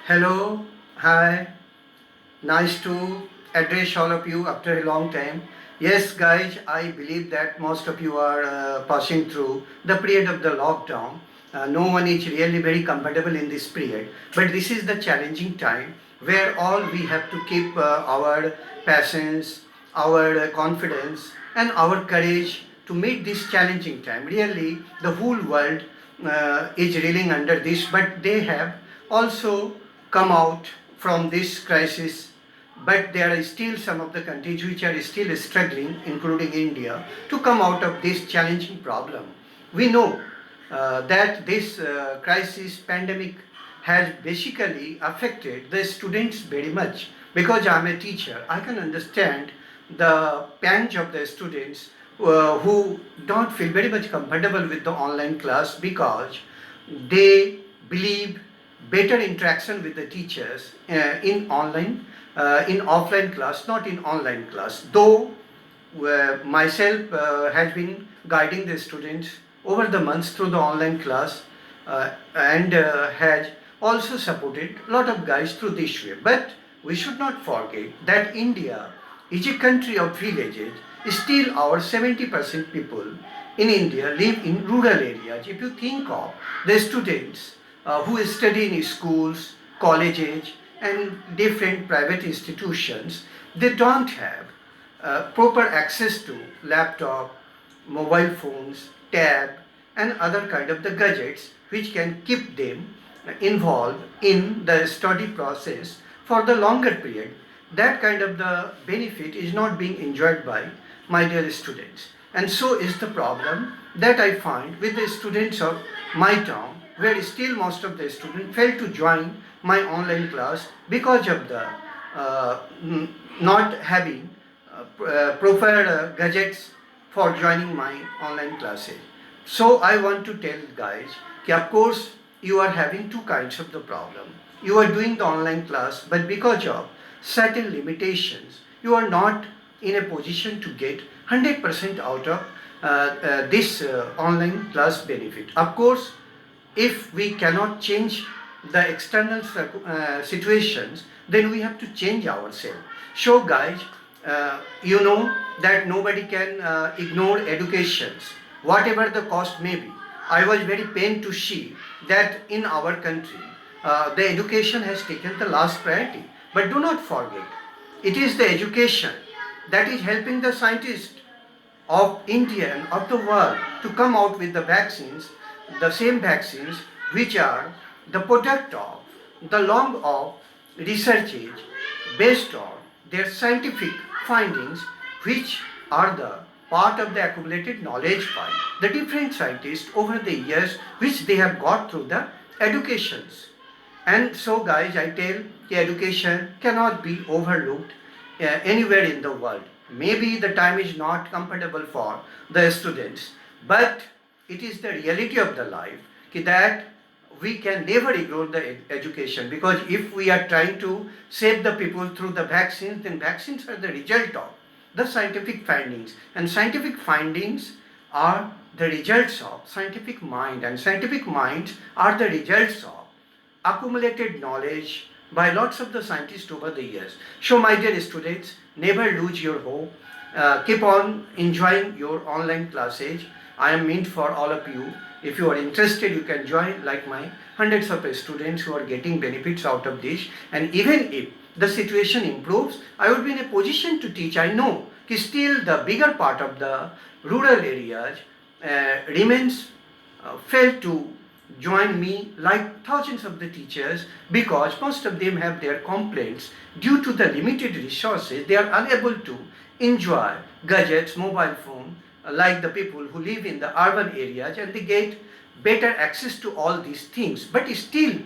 Hello, hi, nice to address all of you after a long time. Yes, guys, I believe that most of you are passing through the period of the lockdown. No one is really very comfortable in this period, but this is the challenging time where all we have to keep our patience, our confidence, and our courage to meet this challenging time. Really, the whole world is reeling under this, but they have also come out from this crisis, but there are still some of the countries which are still struggling, including India, to come out of this challenging problem. We know that this crisis, pandemic, has basically affected the students very much. Because I'm a teacher, I can understand the pangs of the students who don't feel very much comfortable with the online class because they believe better interaction with the teachers in offline class, not in online class. Though myself has been guiding the students over the months through the online class and has also supported a lot of guys through this way. But we should not forget that India is a country of villages. Still, our 70% people in India live in rural areas. If you think of the students who study in schools, colleges, and different private institutions, they don't have proper access to laptop, mobile phones, tab, and other kind of the gadgets which can keep them involved in the study process for the longer period. That kind of the benefit is not being enjoyed by my dear students. And so is the problem that I find with the students of my town, where still most of the students fail to join my online class because of the not having proper gadgets for joining my online classes. So I want to tell guys, of course you are having two kinds of the problem. You are doing the online class, but because of certain limitations, you are not in a position to get 100% out of this online class benefit. Of course, if we cannot change the external situations, then we have to change ourselves. So guys, you know that nobody can ignore educations, whatever the cost may be. I was very pained to see that in our country, the education has taken the last priority. But do not forget, it is the education that is helping the scientists of India and of the world to come out with the vaccines, the same vaccines which are the product of the long of researches based on their scientific findings, which are the part of the accumulated knowledge by the different scientists over the years which they have got through the educations. And so guys, I tell education cannot be overlooked anywhere in the world. Maybe the time is not comfortable for the students, but it is the reality of the life that we can never ignore the education, because if we are trying to save the people through the vaccines, then vaccines are the result of the scientific findings, and scientific findings are the results of scientific mind, and scientific minds are the results of accumulated knowledge by lots of the scientists over the years. So my dear students, never lose your hope. Keep on enjoying your online classes. I am meant for all of you. If you are interested, you can join like my hundreds of students who are getting benefits out of this. And even if the situation improves, I would be in a position to teach. I know still the bigger part of the rural areas remains failed to join me like thousands of the teachers, because most of them have their complaints due to the limited resources. They are unable to enjoy gadgets, mobile phone, like the people who live in the urban areas, and they get better access to all these things. But still,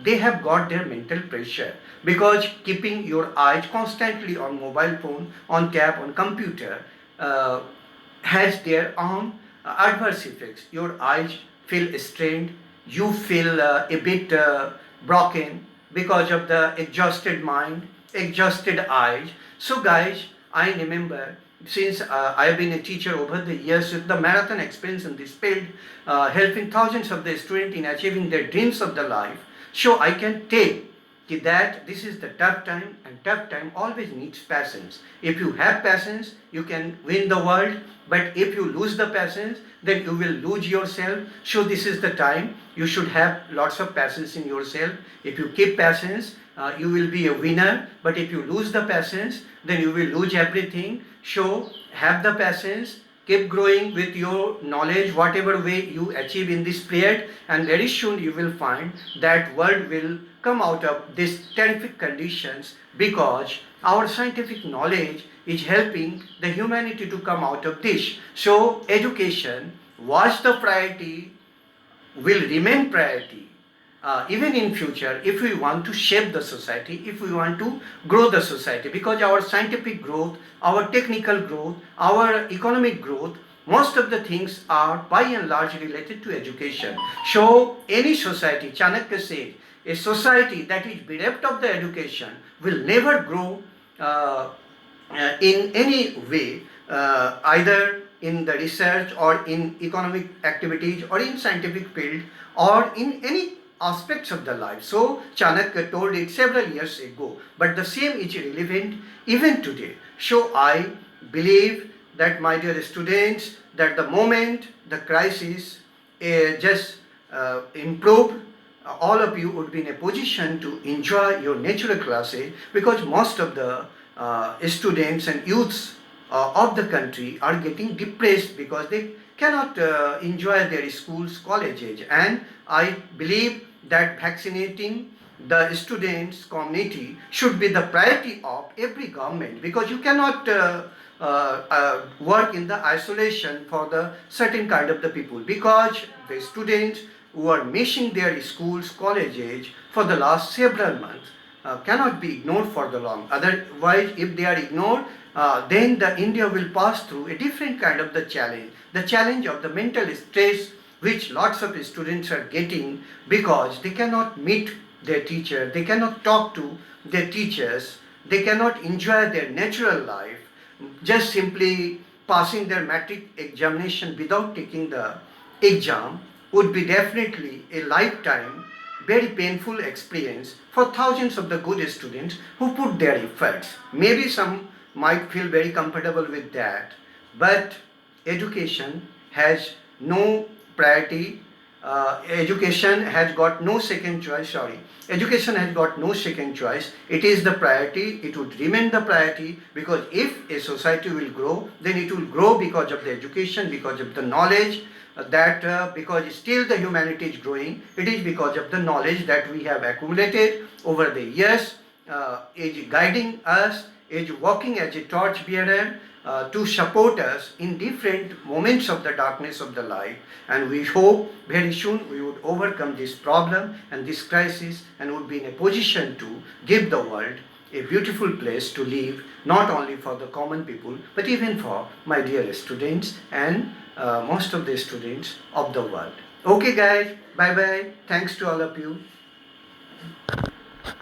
they have got their mental pressure, because keeping your eyes constantly on mobile phone, on tab, on computer has their own adverse effects. Your eyes feel strained, you feel a bit broken because of the exhausted mind, exhausted eyes. So guys, I remember, since I have been a teacher over the years with the marathon experience in this field, helping thousands of the students in achieving their dreams of the life. So I can tell that this is the tough time, and tough time always needs patience. If you have patience, you can win the world, but if you lose the patience, then you will lose yourself. So this is the time you should have lots of patience in yourself. If you keep patience, you will be a winner, but if you lose the patience, then you will lose everything. So have the patience, keep growing with your knowledge, whatever way you achieve in this period, and very soon you will find that world will come out of these terrific conditions, because our scientific knowledge is helping the humanity to come out of this. So education was the priority, will remain priority even in future, if we want to shape the society, if we want to grow the society, because our scientific growth, our technical growth, our economic growth, most of the things are by and large related to education. So any society, Chanakya said, a society that is bereft of the education will never grow in any way, either in the research or in economic activities or in scientific field or in any aspects of the life. So Chanakya told it several years ago, but the same is relevant even today. So I believe that, my dear students, that the moment the crisis just improved, all of you would be in a position to enjoy your natural classes, because most of the students and youths of the country are getting depressed because they cannot enjoy their schools, colleges. And I believe that vaccinating the students community should be the priority of every government, because you cannot work in the isolation for the certain kind of the people, because the students who are missing their schools, colleges for the last several months cannot be ignored for the long. Otherwise, if they are ignored, then the India will pass through a different kind of the challenge of the mental stress, which lots of students are getting, because they cannot meet their teacher, they cannot talk to their teachers, they cannot enjoy their natural life, just simply passing their matric examination without taking the exam would be definitely a lifetime very painful experience for thousands of the good students who put their efforts. Maybe some might feel very comfortable with that, but education has no priority. Education has got no second choice, Education has got no second choice. It is the priority. It would remain the priority, because if a society will grow, then it will grow because of the education, because of the knowledge, because still the humanity is growing. It is because of the knowledge that we have accumulated over the years, is guiding us, is working as a torch bearer to support us in different moments of the darkness of the life. And we hope very soon we would overcome this problem and this crisis, and would be in a position to give the world a beautiful place to live, not only for the common people, but even for my dear students and most of the students of the world. Okay guys, bye bye. Thanks to all of you.